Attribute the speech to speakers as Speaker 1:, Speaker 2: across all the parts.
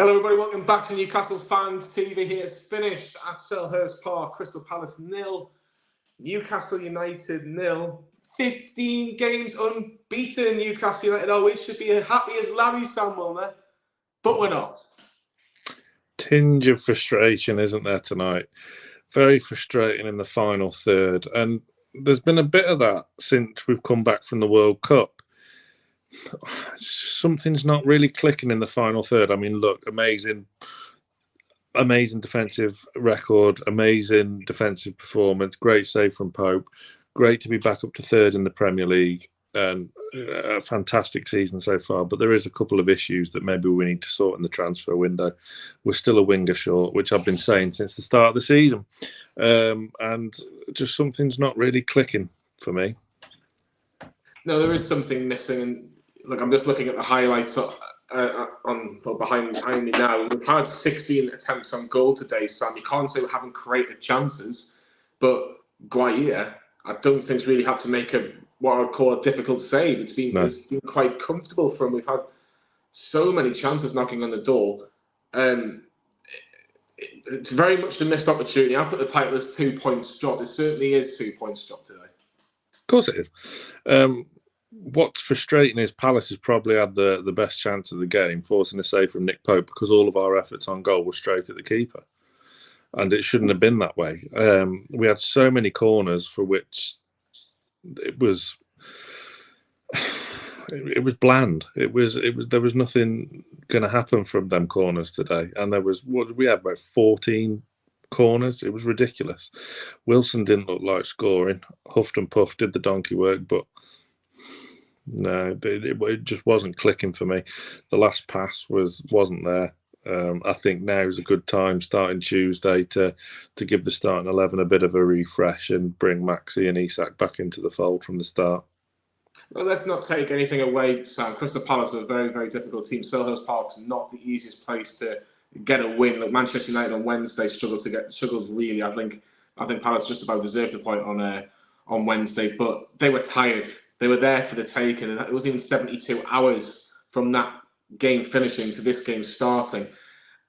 Speaker 1: Hello everybody, welcome back to Newcastle Fans TV. Here it's finished at Selhurst Park. Crystal Palace 0, Newcastle United 0. 15 games unbeaten Newcastle United. Oh, we should be as happy as Larry Samuel there, but we're not.
Speaker 2: Tinge of frustration, isn't there, tonight? Very frustrating in the final third. And there's been a bit of that since we've come back from the World Cup. Something's not really clicking in the final third. I mean, look, amazing defensive record, amazing defensive performance, great save from Pope, great to be back up to third in the Premier League, and a fantastic season so far. But there is a couple of issues that maybe we need to sort in the transfer window. We're still a winger short, which I've been saying since the start of the season, and just something's not really clicking for me.
Speaker 1: No, there is something missing. And look, I'm just looking at the highlights behind me now. We've had 16 attempts on goal today, Sam. You can't say we haven't created chances, but Guaita, I don't think's really had to make what I would call a difficult save. It's been quite comfortable for him. We've had so many chances knocking on the door. It's very much a missed opportunity. I put the title as 2 points dropped. It certainly is 2 points dropped today.
Speaker 2: Of course it is. What's frustrating is Palace has probably had the best chance of the game, forcing a save from Nick Pope, because all of our efforts on goal were straight at the keeper. And it shouldn't have been that way. We had so many corners for which it was bland. There was nothing going to happen from them corners today. And we had about 14 corners. It was ridiculous. Wilson didn't look like scoring. Huffed and puffed, did the donkey work, but no, it just wasn't clicking for me. The last pass wasn't there. I think now is a good time, starting Tuesday, to give the starting 11 a bit of a refresh and bring Maxi and Isak back into the fold from the start.
Speaker 1: Well, let's not take anything away, Sam. Crystal Palace is a very, very difficult team. Selhurst Park's not the easiest place to get a win. Like Manchester United on Wednesday struggled really. I think Palace just about deserved a point on Wednesday, but they were tired. They were there for the take, and it wasn't even 72 hours from that game finishing to this game starting.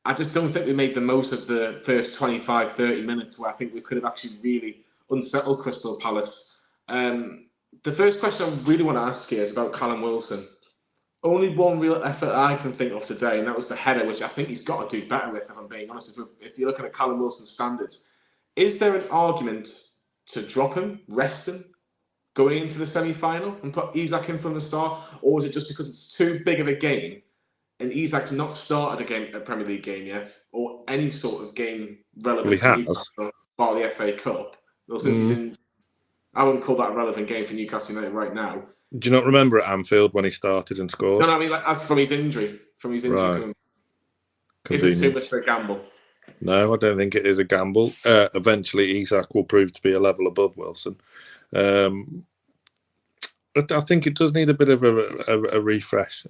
Speaker 1: I just don't think we made the most of the first 25, 30 minutes, where I think we could have actually really unsettled Crystal Palace. The first question I really want to ask you is about Callum Wilson. Only one real effort I can think of today, and that was the header, which I think he's got to do better with, if I'm being honest. If you're looking at Callum Wilson's standards, is there an argument to drop him, rest him, going into the semi-final and put Isak in from the start? Or is it just because it's too big of a game and Isak's not started a Premier League game yet, or any sort of game relevant to Newcastle, bar the FA Cup? Well, since he's in, I wouldn't call that a relevant game for Newcastle United right now.
Speaker 2: Do you not remember at Anfield when he started and scored?
Speaker 1: No, I mean, like, as from his injury.
Speaker 2: Right.
Speaker 1: Is it too much for a gamble?
Speaker 2: No, I don't think it is a gamble. Eventually, Isak will prove to be a level above Wilson. I think it does need a bit of a refresh.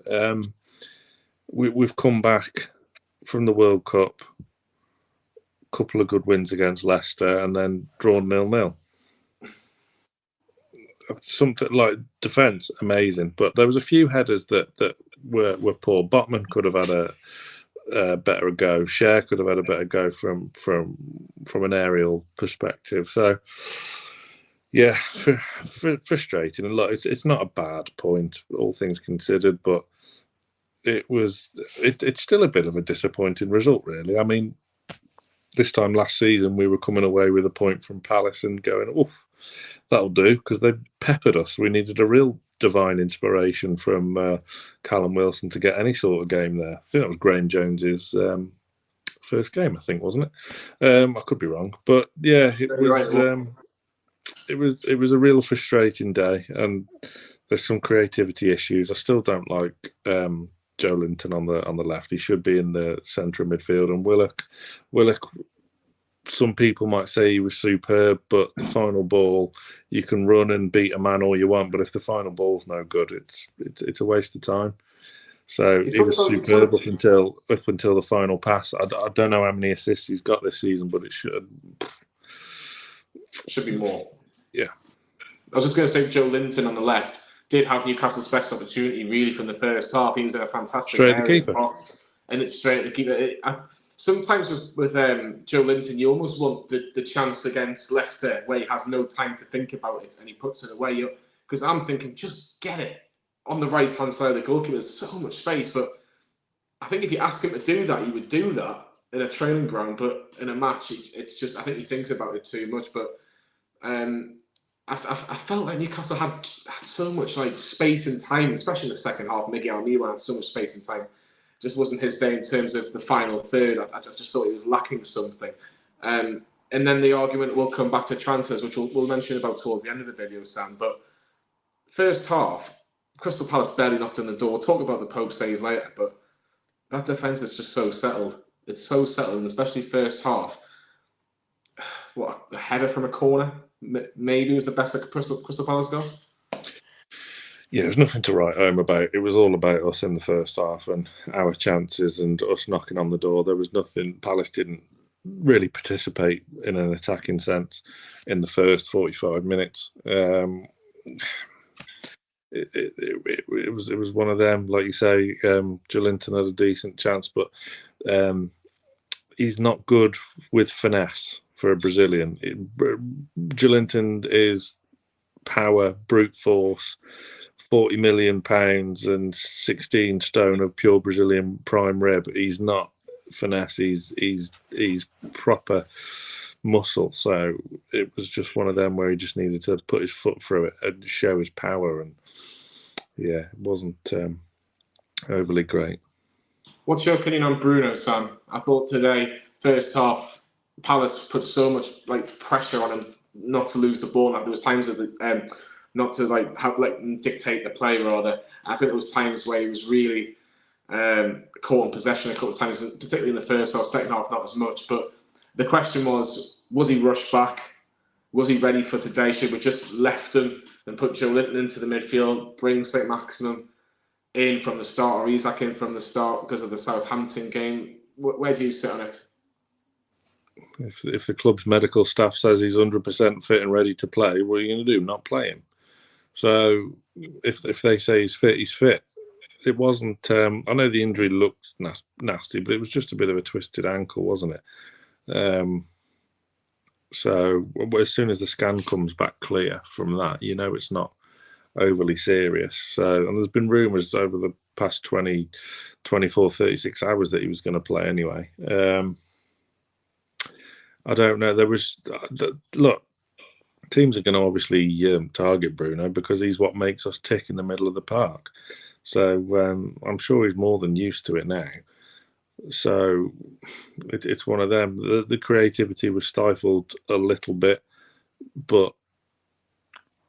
Speaker 2: We've come back from the World Cup, a couple of good wins against Leicester, and then drawn 0-0. Something like defence, amazing, but there was a few headers that were poor. Botman could have had a better go. Cher could have had a better go from an aerial perspective. So, yeah, frustrating. And look, it's not a bad point, all things considered, but it's still a bit of a disappointing result, really. I mean, this time last season we were coming away with a point from Palace and going, oof, that'll do, because they peppered us. We needed a real divine inspiration from Callum Wilson to get any sort of game there. I think that was Graham Jones's first game, I think, wasn't it? I could be wrong, but yeah, it was a real frustrating day, and there's some creativity issues. I still don't like Joelinton on the left. He should be in the centre of midfield, and Willock. Some people might say he was superb, but the final ball, you can run and beat a man all you want, but if the final ball's no good, it's a waste of time. So he was superb up until the final pass. I don't know how many assists he's got this season, but it should
Speaker 1: be more.
Speaker 2: Yeah.
Speaker 1: I was just going to say Joelinton on the left did have Newcastle's best opportunity really from the first half. He was in a fantastic area.
Speaker 2: Keeper.
Speaker 1: and it's straight at the keeper. Sometimes with Joelinton, you almost want the chance against Leicester where he has no time to think about it and he puts it away. Because I'm thinking, just get it on the right-hand side of the goalkeeper. There's so much space. But I think if you ask him to do that, he would do that in a training ground. But in a match, it's just, I think he thinks about it too much. But I felt like Newcastle had so much like space and time, especially in the second half. Miguel Almiron had so much space and time. Just wasn't his day in terms of the final third. I just thought he was lacking something. And then the argument will come back to transfers, which we'll mention about towards the end of the video, Sam. But first half, Crystal Palace barely knocked on the door. We'll talk about the Pope save later, but that defence is just so settled. It's so settled, and especially first half. What, a header from a corner? Maybe was the best that Crystal Palace got?
Speaker 2: Yeah, there's nothing to write home about. It was all about us in the first half and our chances and us knocking on the door. There was nothing. Palace didn't really participate in an attacking sense in the first 45 minutes. It was one of them, like you say. Joelinton had a decent chance, but he's not good with finesse for a Brazilian. Joelinton is power, brute force. 40 million pounds and 16 stone of pure Brazilian prime rib. He's not finesse. He's proper muscle. So it was just one of them where he just needed to put his foot through it and show his power. And yeah, it wasn't overly great.
Speaker 1: What's your opinion on Bruno, Sam? I thought today, first half, Palace put so much like pressure on him not to lose the ball. Like, there was times that not to let them dictate the play, rather. I think there was times where he was really caught in possession a couple of times, particularly in the first half. Second half, not as much. But the question was he rushed back? Was he ready for today? Should we just left him and put Joelinton into the midfield, bring saint-maximin in from the start, or Isak in from the start because of the Southampton game? Where do you sit on it?
Speaker 2: If the club's medical staff says he's 100% fit and ready to play, what are you going to do? Not play him? So if they say he's fit, he's fit. It wasn't. I know the injury looked nasty, but it was just a bit of a twisted ankle, wasn't it? So as soon as the scan comes back clear from that, you know it's not overly serious. So, and there's been rumours over the past 24, 36 hours that he was going to play anyway. I don't know. There was look. Teams are going to obviously target Bruno because he's what makes us tick in the middle of the park. So I'm sure he's more than used to it now. So it's one of them. The creativity was stifled a little bit, but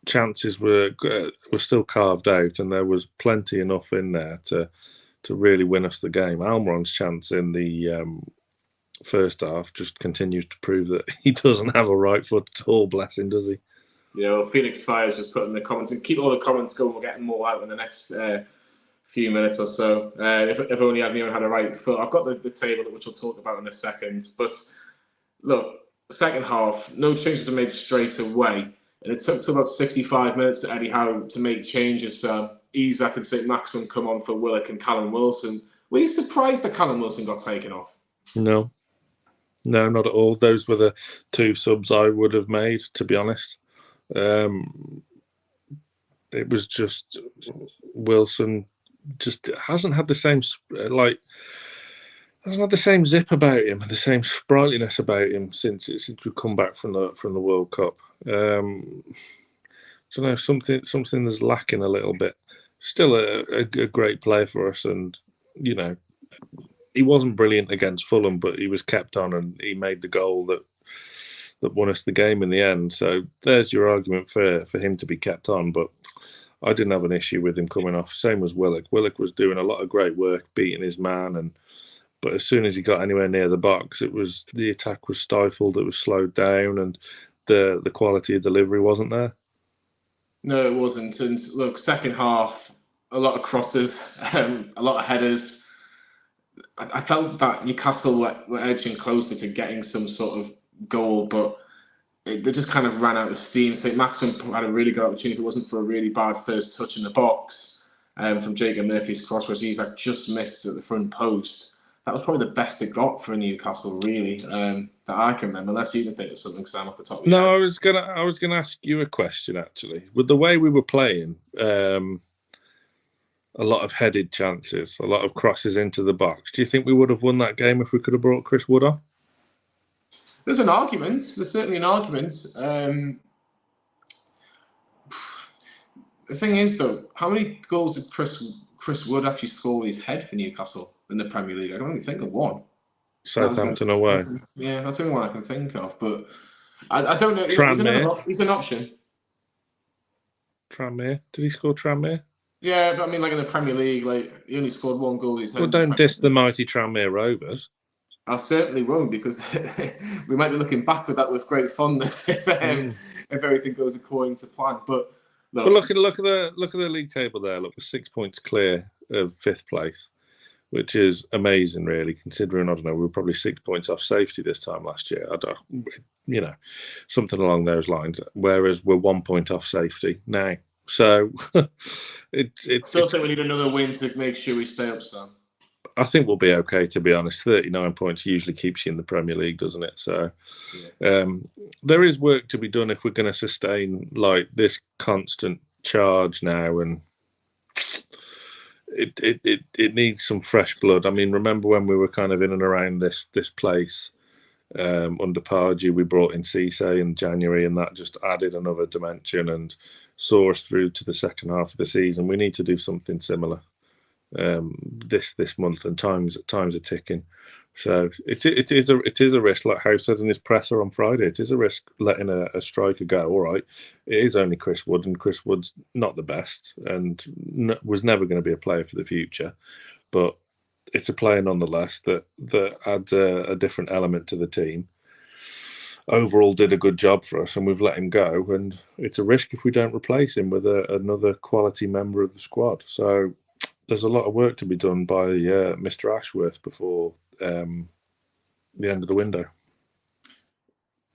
Speaker 2: chances were still carved out, and there was plenty enough in there to really win us the game. Almiron's chance in the first half just continues to prove that he doesn't have a right foot at all, bless him, does he?
Speaker 1: Yeah, well, Phoenix Fire's just put in the comments, and keep all the comments going. We're getting more out in the next few minutes or so. If only Almiron had a right foot. I've got the table which we'll talk about in a second. But look, second half, no changes were made straight away. And it took about 65 minutes to Eddie Howe to make changes. Isak and saint-maximin come on for Willock and Callum Wilson. Were you surprised that Callum Wilson got taken off?
Speaker 2: No, not at all. Those were the two subs I would have made, to be honest. It was just Wilson just hasn't had the same hasn't had the same zip about him, the same sprightliness about him since we've come back from the World Cup. I don't know, something that's lacking a little bit. Still a great player for us, and you know, he wasn't brilliant against Fulham, but he was kept on and he made the goal that won us the game in the end. So there's your argument for him to be kept on. But I didn't have an issue with him coming off. Same as Willock. Willock was doing a lot of great work, beating his man, but as soon as he got anywhere near the box, the attack was stifled. It was slowed down, and the quality of delivery wasn't there. No,
Speaker 1: it wasn't. And look, second half, a lot of crosses, a lot of headers. I felt that Newcastle were edging closer to getting some sort of goal, but they just kind of ran out of steam. Saint-Maximin had a really good opportunity. It wasn't for a really bad first touch in the box from Jacob Murphy's cross, whereas Isak just missed at the front post. that was probably the best it got for Newcastle, really, that I can remember. Unless you can think of something, Sam, off the top of your head.
Speaker 2: No, I was gonna ask you a question actually. With the way we were playing, a lot of headed chances, a lot of crosses into the box. Do you think we would have won that game if we could have brought Chris Wood on?
Speaker 1: There's an argument. There's certainly an argument. The thing is, though, how many goals did Chris Wood actually score with his head for Newcastle in the Premier League? I can only think of one.
Speaker 2: Southampton away.
Speaker 1: Yeah, that's the only one I can think of. But I don't know. He's an option.
Speaker 2: Tranmere. Did he score Tranmere?
Speaker 1: Yeah, but I mean, like in the Premier League, like he only scored one goal with his head.
Speaker 2: Well, don't diss the mighty Tranmere Rovers.
Speaker 1: I certainly won't, because we might be looking back with that with great fondness if everything goes according to plan. But
Speaker 2: look at the league table there. Look, we're 6 points clear of 5th place, which is amazing, really, considering, I don't know, we were probably 6 points off safety this time last year. Something along those lines. Whereas we're 1 point off safety now. So it's
Speaker 1: still think we need another win to make sure we stay up, Sam.
Speaker 2: I think we'll be okay, to be honest. 39 points usually keeps you in the Premier League, doesn't it? So there is work to be done if we're going to sustain like this constant charge now, and it needs some fresh blood. I mean, remember when we were kind of in and around this place under Pardew, we brought in Cisse in January, and that just added another dimension and saw us through to the second half of the season. We need to do something similar this month, and times are ticking. So it is a risk, like Howe said in his presser on Friday. It is a risk letting a striker go. All right, it is only Chris Wood, and Chris Wood's not the best, and was never going to be a player for the future. But it's a player nonetheless that adds a different element to the team. Overall, did a good job for us, and we've let him go. And it's a risk if we don't replace him with another quality member of the squad. So there's a lot of work to be done by Mr. Ashworth before the end of the window.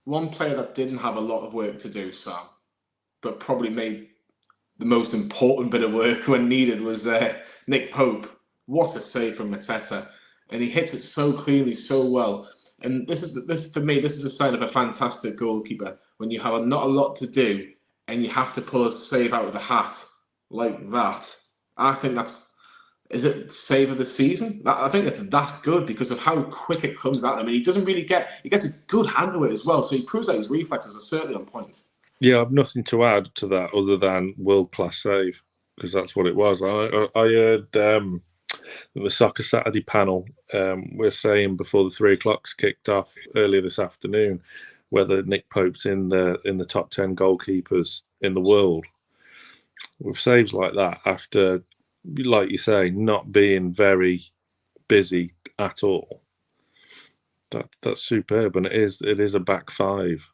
Speaker 1: One player that didn't have a lot of work to do, Sam, but probably made the most important bit of work when needed, was Nick Pope. What a save from Mateta, and he hits it so cleanly, so well. And this for me, this is a sign of a fantastic goalkeeper, when you have not a lot to do and you have to pull a save out of the hat like that. I think is it save of the season? I think it's that good because of how quick it comes at him, and he gets a good handle with it as well. So he proves that his reflexes are certainly on point.
Speaker 2: Yeah, I've nothing to add to that other than world-class save, because that's what it was. I heard the Soccer Saturday panel were saying before the 3 o'clocks kicked off earlier this afternoon whether Nick Pope's in the top 10 goalkeepers in the world with saves like that, after, like you say, not being very busy at all. That's superb, and it is a back five.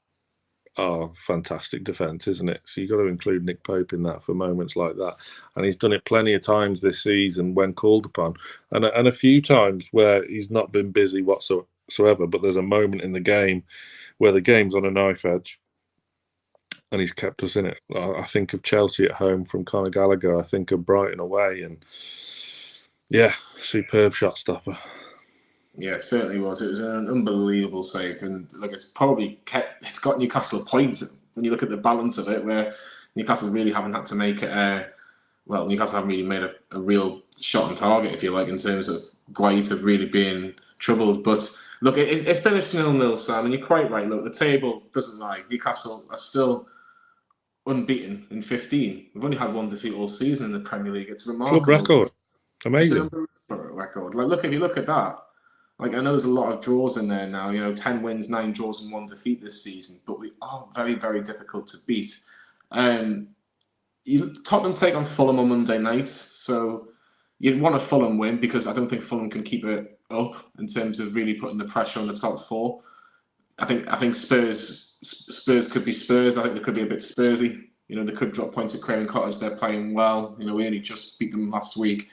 Speaker 2: Oh, fantastic defence, isn't it? So you've got to include Nick Pope in that for moments like that. And he's done it plenty of times this season when called upon. And a few times where he's not been busy whatsoever, but there's a moment in the game where the game's on a knife edge and he's kept us in it. I think of Chelsea at home from Conor Gallagher. I think of Brighton away. And yeah, superb shot stopper.
Speaker 1: Yeah, it certainly was. It was an unbelievable save, and look, it's got Newcastle a point when you look at the balance of it, where Newcastle really haven't had to make it. Newcastle haven't really made a real shot on target, if you like, in terms of Guaita really being troubled. But look, it finished 0-0, Sam, and you're quite right. Look, the table doesn't lie. Newcastle are still unbeaten in 15. We've only had one defeat all season in the Premier League. It's a remarkable
Speaker 2: club record. Amazing.
Speaker 1: It's a record. Like, look, if you look at that. Like, I know there's a lot of draws in there now, 10 wins, 9 draws and 1 defeat this season, but we are very, very difficult to beat. Tottenham take on Fulham on Monday night, so you'd want a Fulham win, because I don't think Fulham can keep it up in terms of really putting the pressure on the top 4. I think Spurs could be Spurs. I think they could be a bit Spursy. They could drop points at Craven Cottage. They're playing well. We only just beat them last week.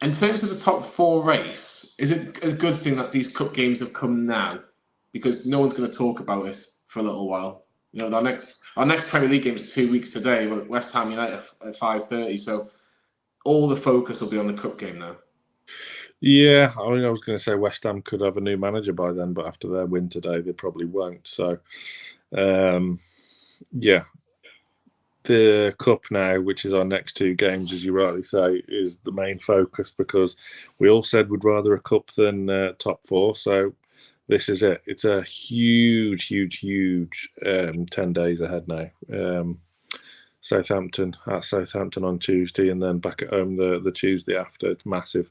Speaker 1: In terms of the top 4 race, is it a good thing that these cup games have come now? Because no one's going to talk about it for a little while. Our next Premier League game is 2 weeks today, but West Ham United at 5:30. So all the focus will be on the cup game now.
Speaker 2: Yeah, I mean, I was going to say West Ham could have a new manager by then, but after their win today, they probably won't. So, yeah, the cup now, which is our next two games, as you rightly say, is the main focus because we all said we'd rather a cup than top four. So this is it. It's a huge, huge, huge 10 days ahead now. Southampton on Tuesday, and then back at home the Tuesday after. It's massive.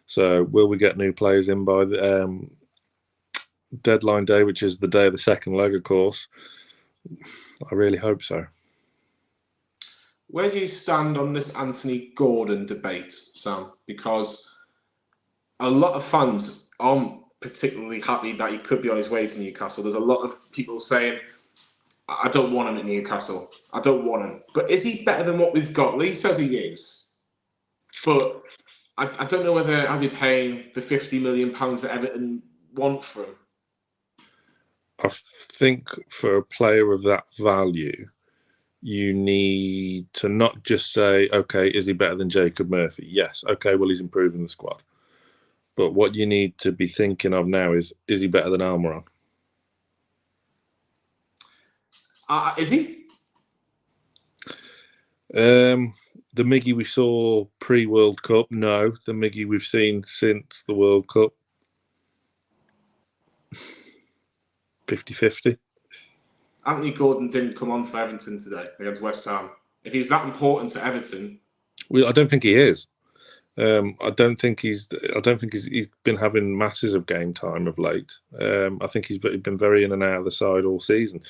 Speaker 2: So will we get new players in by the deadline day, which is the day of the second leg, of course? I really hope so.
Speaker 1: Where do you stand on this Anthony Gordon debate, Sam? Because a lot of fans aren't particularly happy that he could be on his way to Newcastle. There's a lot of people saying, I don't want him at Newcastle. I don't want him. But is he better than what we've got? Lee says he is. But I don't know whether I'll be paying the £50 million that Everton want for him.
Speaker 2: I think for a player of that value, you need to not just say, okay, is he better than Jacob Murphy? Yes. Okay, well, he's improving the squad. But what you need to be thinking of now is he better than Almiron?
Speaker 1: Is he?
Speaker 2: The Miggy we saw pre-World Cup, no. The Miggy we've seen since the World Cup, 50-50.
Speaker 1: Anthony Gordon didn't come on for Everton today against West Ham. If he's that important to Everton,
Speaker 2: well, I don't think he is. I don't think he's been having masses of game time of late. I think he's been very in and out of the side all season.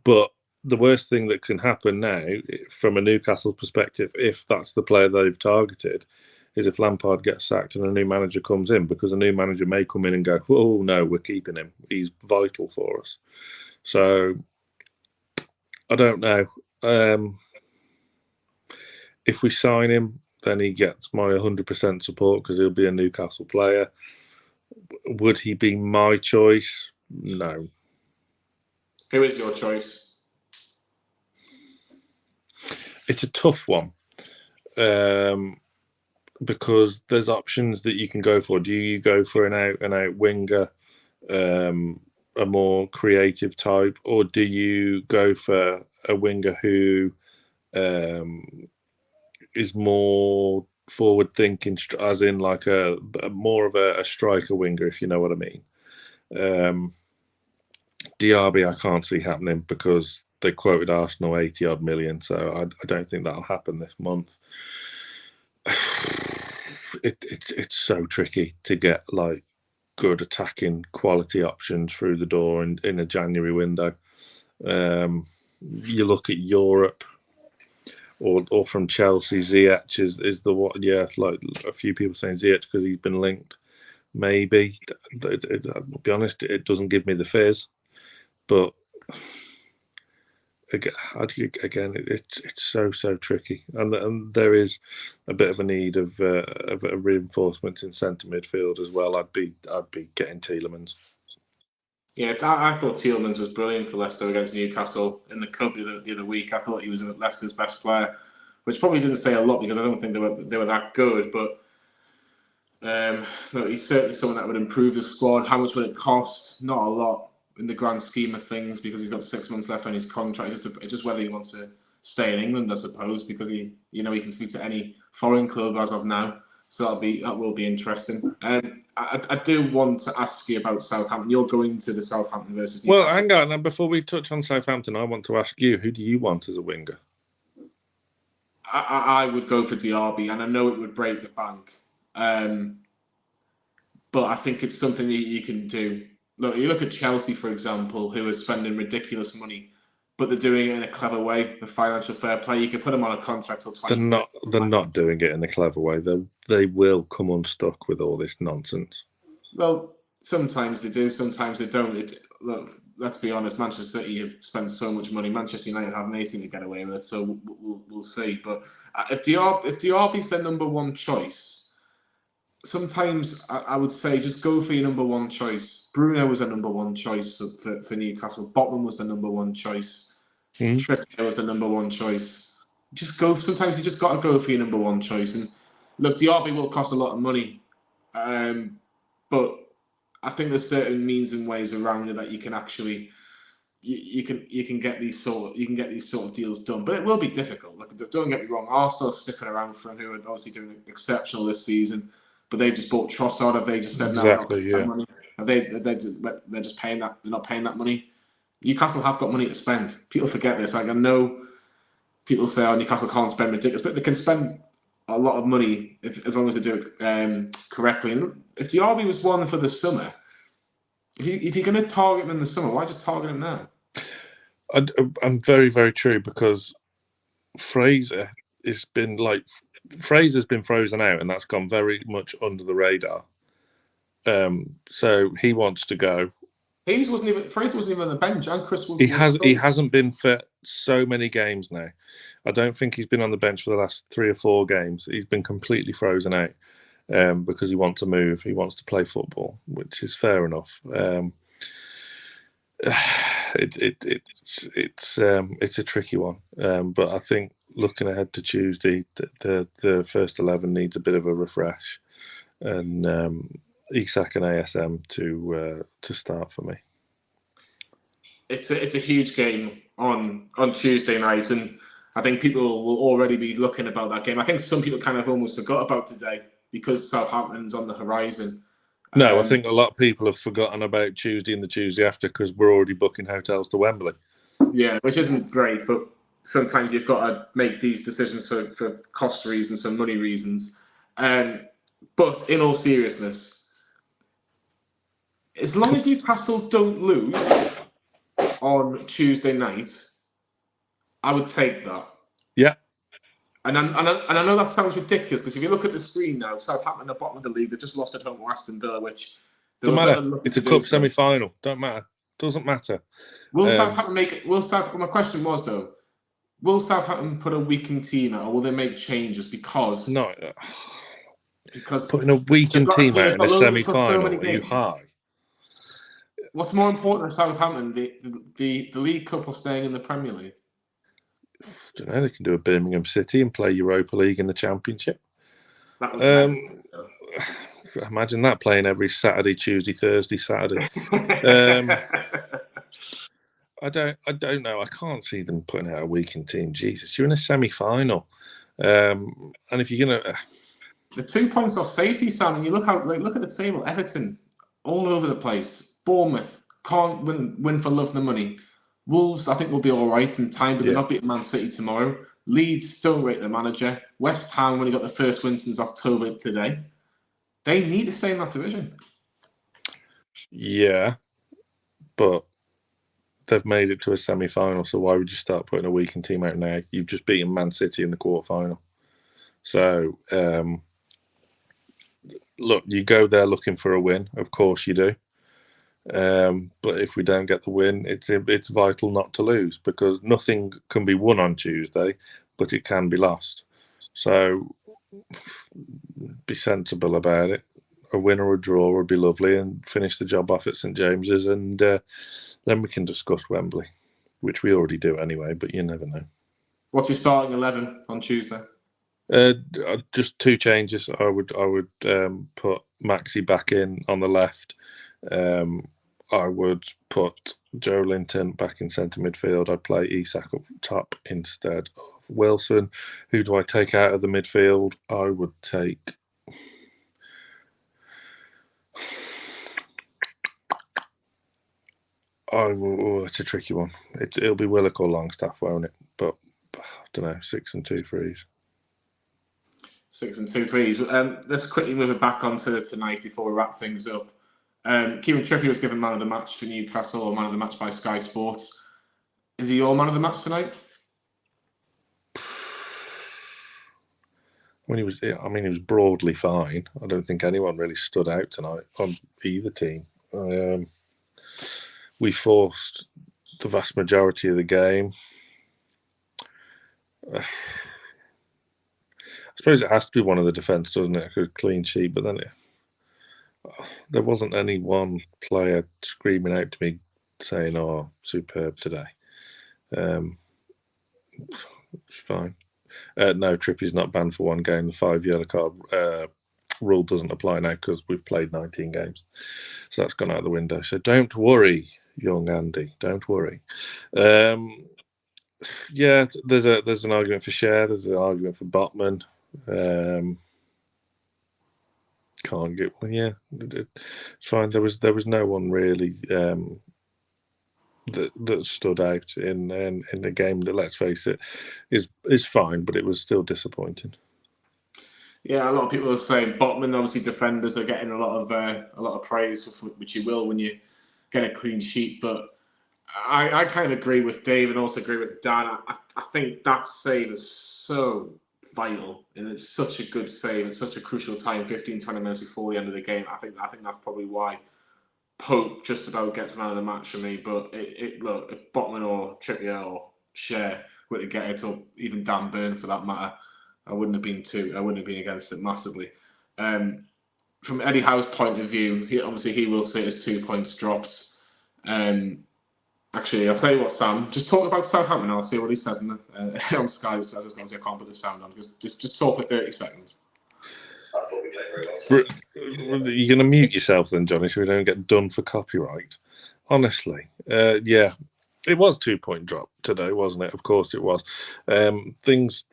Speaker 2: But the worst thing that can happen now, from a Newcastle perspective, if that's the player they've targeted, is if Lampard gets sacked and a new manager comes in, because a new manager may come in and go, "Oh no, we're keeping him. He's vital for us." So I don't know. If we sign him, then he gets my 100% support because he'll be a Newcastle player. Would he be my choice? No.
Speaker 1: Who is your choice?
Speaker 2: It's a tough one because there's options that you can go for. Do you go for an out-and-out winger, a more creative type, or do you go for a winger who is more forward-thinking, as in like a more of a striker winger, if you know what I mean? Diaby, I can't see happening because they quoted Arsenal 80-odd million, so I don't think that'll happen this month. It's so tricky to get like good attacking quality options through the door in a January window. You look at Europe, or from Chelsea, Ziyech is the one. Yeah, like a few people saying Ziyech because he's been linked. Maybe. I'll be honest, it doesn't give me the fizz. But again, it's so tricky, and there is a bit of a need of a reinforcement in centre midfield as well. I'd be getting Tielemans.
Speaker 1: Yeah, I thought Tielemans was brilliant for Leicester against Newcastle in the cup the other week. I thought he was Leicester's best player, which probably didn't say a lot because I don't think they were that good. But no, he's certainly someone that would improve the squad. How much would it cost? Not a lot in the grand scheme of things because he's got 6 months left on his contract. It's just whether he wants to stay in England, I suppose, because he can speak to any foreign club as of now. So that will be interesting. I do want to ask you about Southampton. You're going to the Southampton versus Newcastle.
Speaker 2: Well, hang on. And before we touch on Southampton, I want to ask you, who do you want as a winger?
Speaker 1: I would go for Diaby, and I know it would break the bank. But I think it's something that you can do. Look, you look at Chelsea, for example, who are spending ridiculous money, but they're doing it in a clever way, with financial fair play. You could put them on a contract till 20.
Speaker 2: They're not doing it in a clever way. They will come unstuck with all this nonsense.
Speaker 1: Well, sometimes they do, sometimes they don't. Look, let's be honest. Manchester City have spent so much money. Manchester United haven't anything to get away with it, so we'll see. But if Diaby's their number one choice, sometimes I would say just go for your number one choice. Bruno was the number one choice for Newcastle. Botman was the number one choice. Trippier was the number one choice. Just go. Sometimes you just got to go for your number one choice. And look, Diaby will cost a lot of money. But I think there's certain means and ways around it that you can actually you can get these sort of deals done. But it will be difficult. Like, don't get me wrong, Arsenal are sniffing around for him, who are obviously doing exceptional this season. But they've just bought Trossard. Have they just said
Speaker 2: exactly,
Speaker 1: no? That money? Have they're just paying that? They're not paying that money. Newcastle have got money to spend. People forget this. Like, I know people say, "Oh, Newcastle can't spend ridiculous," but they can spend a lot of money as long as they do it correctly. And if the RB was one for the summer, if you're going to target him in the summer, why just target him now?
Speaker 2: I'm very, very true, because Fraser's been frozen out, and that's gone very much under the radar. So he wants to go.
Speaker 1: Fraser wasn't even on the bench, and Chris Wood.
Speaker 2: He hasn't been fit so many games now. I don't think he's been on the bench for the last 3 or 4 games. He's been completely frozen out because he wants to move. He wants to play football, which is fair enough. It's a tricky one, but I think looking ahead to Tuesday, the first 11 needs a bit of a refresh, and Isak and ASM to start for me.
Speaker 1: It's a huge game on Tuesday night, and I think people will already be looking about that game. I think some people kind of almost forgot about today because Southampton's on the horizon.
Speaker 2: No, I think a lot of people have forgotten about Tuesday and the Tuesday after, because we're already booking hotels to Wembley.
Speaker 1: Yeah, which isn't great, but sometimes you've got to make these decisions for cost reasons, for money reasons. But in all seriousness, as long as Newcastle don't lose on Tuesday night, I would take that.
Speaker 2: Yeah.
Speaker 1: And I know that sounds ridiculous, because if you look at the screen now, Southampton at the bottom of the league, they've just lost at home to Aston Villa, which
Speaker 2: doesn't matter. It's a cup semi-final. Don't matter. Doesn't matter.
Speaker 1: Will Southampton make it? My question was, though, will Southampton put a weakened team out, or will they make changes? Because
Speaker 2: putting a weakened team out in a semi-final, are you high?
Speaker 1: What's more important than Southampton, the League Cup or staying in the Premier League?
Speaker 2: I don't know. They can do a Birmingham City and play Europa League in the Championship. Imagine that, playing every Saturday, Tuesday, Thursday, Saturday. I don't know. I can't see them putting out a weakened team. Jesus, you're in a semi-final, and if you're gonna,
Speaker 1: the 2 points off safety, Sam, and you look at the table. Everton, all over the place. Bournemouth can't win for love nor money. Wolves, I think, will be all right in time, but they're not beating Man City tomorrow. Leeds still rate their manager. West Ham only got the first win since October today. They need to stay in that division.
Speaker 2: Yeah, but they've made it to a semi-final, so why would you start putting a weakened team out now? You've just beaten Man City in the quarter-final. So, look, you go there looking for a win. Of course you do. But if we don't get the win, it's vital not to lose, because nothing can be won on Tuesday, but it can be lost. So be sensible about it. A win or a draw would be lovely, and finish the job off at St James's, and then we can discuss Wembley, which we already do anyway, but you never know. What's
Speaker 1: your starting 11 on Tuesday?
Speaker 2: Just 2 changes. I would put Maxi back in on the left. I would put Joelinton back in centre midfield. I'd play Isak up top instead of Wilson. Who do I take out of the midfield? I would take... it's a tricky one. It'll be Willock or Longstaff, won't it? But I don't know, 6 and 2 threes.
Speaker 1: 6 and 2 threes. Let's quickly move it back onto tonight before we wrap things up. Kieran Trippier was given man of the match for Newcastle, or man of the match by Sky Sports. Is he your man of the match tonight?
Speaker 2: He was broadly fine. I don't think anyone really stood out tonight on either team. We forced the vast majority of the game. I suppose it has to be one of the defence, doesn't it? A clean sheet, but then there wasn't any one player screaming out to me saying, "Oh, superb today." It's fine. No, Trippier's not banned for 1 game. The 5 yellow card rule doesn't apply now because we've played 19 games. So that's gone out the window. So don't worry, young Andy. Don't worry. Yeah, there's an argument for Share. There's an argument for Botman. Can't get. Yeah, it's fine. There was no one really that stood out in a game that, let's face it, is fine, but it was still disappointing.
Speaker 1: Yeah, a lot of people are saying Botman. Obviously, defenders are getting a lot of praise, which you will when you get a clean sheet. But I kind of agree with Dave and also agree with Dan. I think that save is so vital, and it's such a good save. It's such a crucial time, 15, 20 minutes before the end of the game. I think that's probably why Pope just about gets man of the match for me. But look, if Botman or Trippier or Share were to get it, or even Dan Burn for that matter, I wouldn't have been against it massively. From Eddie Howe's point of view, he will say his 2 points dropped. Actually, I'll tell you what, Sam. Just talk about Southampton. I'll see what he says on Sky. I was going to say I can't put the sound on. Just talk for 30 seconds.
Speaker 3: I thought we played very well.
Speaker 2: You're going to mute yourself then, Johnny, so we don't get done for copyright. Honestly, yeah, it was 2 point drop today, wasn't it? Of course it was. Things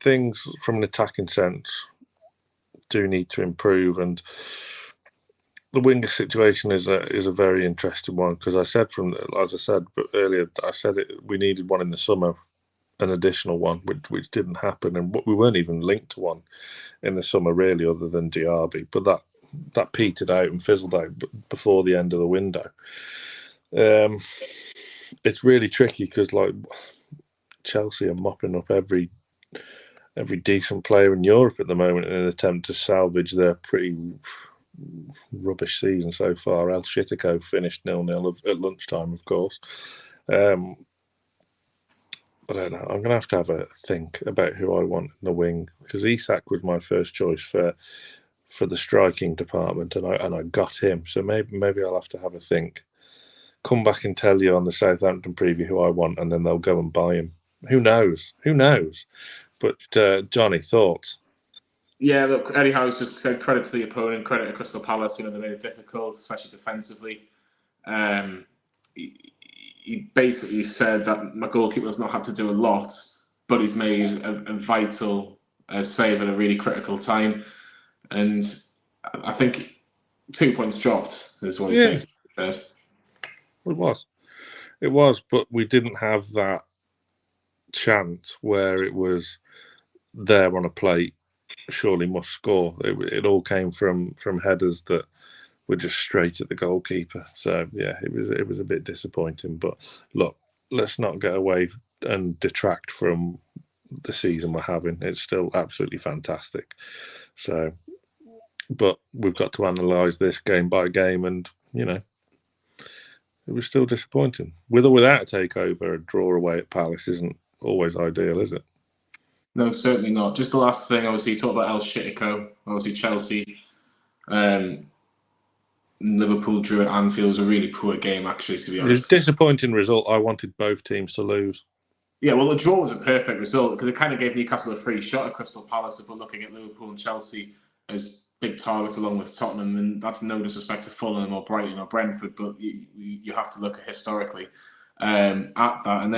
Speaker 2: from an attacking sense do need to improve, and the winger situation is a very interesting one, because as I said earlier, we needed one in the summer, an additional one, which didn't happen, and we weren't even linked to one in the summer really, other than Diaby, but that petered out and fizzled out before the end of the window. It's really tricky because like Chelsea are mopping up every decent player in Europe at the moment in an attempt to salvage their pretty rubbish season so far. El Shitico finished 0-0 at lunchtime, of course. I don't know. I'm going to have a think about who I want in the wing, because Isak was my first choice for the striking department, and I got him. So maybe I'll have to have a think. Come back and tell you on the Southampton preview who I want, and then they'll go and buy him. Who knows? But Johnny, thoughts?
Speaker 1: Yeah, look, Eddie Howe's just said credit to the opponent, credit to Crystal Palace. They made it difficult, especially defensively. He basically said that my goalkeeper's not had to do a lot, but he's made a vital save at a really critical time. And I think 2 points dropped is what he's basically said.
Speaker 2: It was, but we didn't have that chance where it was there on a plate, surely must score. It all came from headers that were just straight at the goalkeeper. So yeah, it was a bit disappointing. But look, let's not get away and detract from the season we're having. It's still absolutely fantastic. So, but we've got to analyse this game by game, and it was still disappointing. With or without a takeover, a draw away at Palace isn't always ideal, is it?
Speaker 1: No, certainly not. Just the last thing, obviously, you talked about El Shitico. Obviously, Chelsea, Liverpool drew at Anfield. It was a really poor game, actually, to be honest.
Speaker 2: It was a disappointing result. I wanted both teams to lose.
Speaker 1: Yeah, well, the draw was a perfect result because it kind of gave Newcastle a free shot at Crystal Palace if we're looking at Liverpool and Chelsea as big targets along with Tottenham, and that's no disrespect to Fulham or Brighton or Brentford, but you have to look at historically at that, and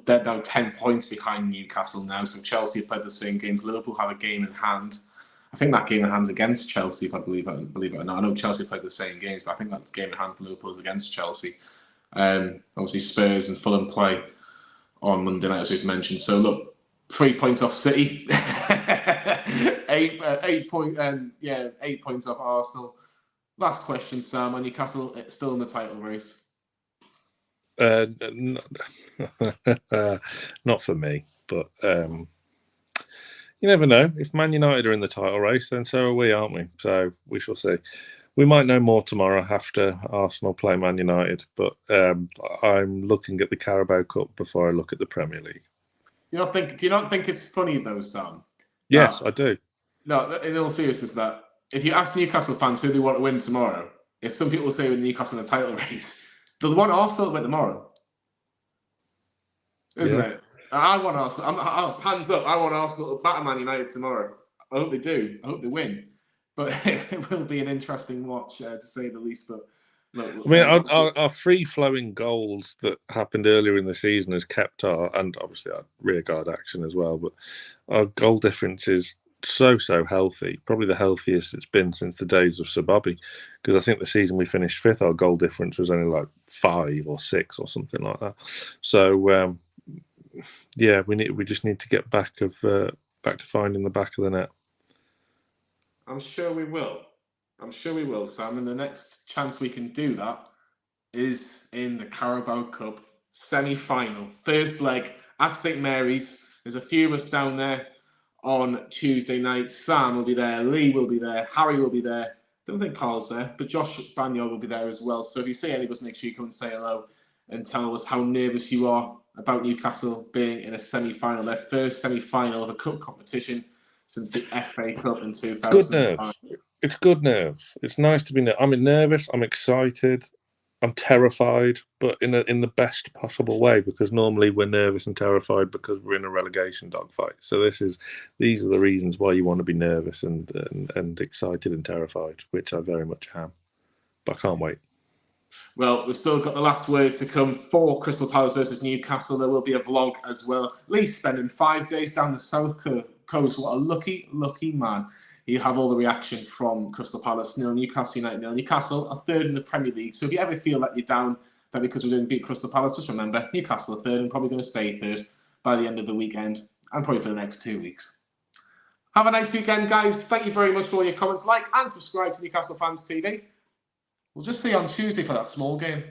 Speaker 1: they're now 10 points behind Newcastle now. So Chelsea have played the same games. Liverpool have a game in hand. I think that game in hand's against Chelsea, if I believe it or not. I know Chelsea played the same games, but I think that game in hand for Liverpool is against Chelsea. Obviously Spurs and Fulham play on Monday night, as we've mentioned. So look, 3 points off City, 8 points off Arsenal. Last question, Sam. Are Newcastle still in the title race?
Speaker 2: Not for me, but you never know. If Man United are in the title race, then so are we, aren't we? So we shall see. We might know more tomorrow after Arsenal play Man United, but I'm looking at the Carabao Cup before I look at the Premier League.
Speaker 1: Do you not think it's funny though, Sam?
Speaker 2: Yes, I do.
Speaker 1: No, in all seriousness, that if you ask Newcastle fans who they want to win tomorrow, if some people say with Newcastle in the title race, they'll want Arsenal to win tomorrow, isn't it? I want Arsenal. Hands up, I want Arsenal to batter Man United tomorrow. I hope they do. I hope they win. but it will be an interesting watch, to say the least. But look,
Speaker 2: I mean, our free-flowing goals that happened earlier in the season has kept and obviously our rearguard action as well, but our goal difference is so healthy, probably the healthiest it's been since the days of Sir Bobby, because I think the season we finished 5th, our goal difference was only like 5 or 6 or something like that. So yeah, we just need to get back to finding the back of the net.
Speaker 1: I'm sure we will. I'm sure we will, Sam. And the next chance we can do that is in the Carabao Cup semi-final, first leg at St Mary's. There's a few of us down there on Tuesday night. Sam will be there, Lee will be there, Harry will be there. Don't think Carl's there, but Josh Banyard will be there as well. So if you see any of us, make sure you come and say hello and tell us how nervous you are about Newcastle being in a semi-final, their first semi-final of a cup competition since the FA Cup in 2005.
Speaker 2: Good nerves. It's good nerves. It's nice to be. I'm nervous. I'm excited. I'm terrified, but in the best possible way, because normally we're nervous and terrified because we're in a relegation dogfight. So these are the reasons why you want to be nervous and excited and terrified, which I very much am. But I can't wait.
Speaker 1: Well, we've still got the last word to come for Crystal Palace versus Newcastle. There will be a vlog as well. Lee spending 5 days down the south coast. What a lucky man. You have all the reaction from Crystal Palace 0, Newcastle United 0. Newcastle are 3rd in the Premier League. So if you ever feel that you're down, that because we didn't beat Crystal Palace, just remember, Newcastle are 3rd and probably going to stay 3rd by the end of the weekend and probably for the next 2 weeks. Have a nice weekend, guys. Thank you very much for all your comments. Like and subscribe to Newcastle Fans TV. We'll just see you on Tuesday for that small game.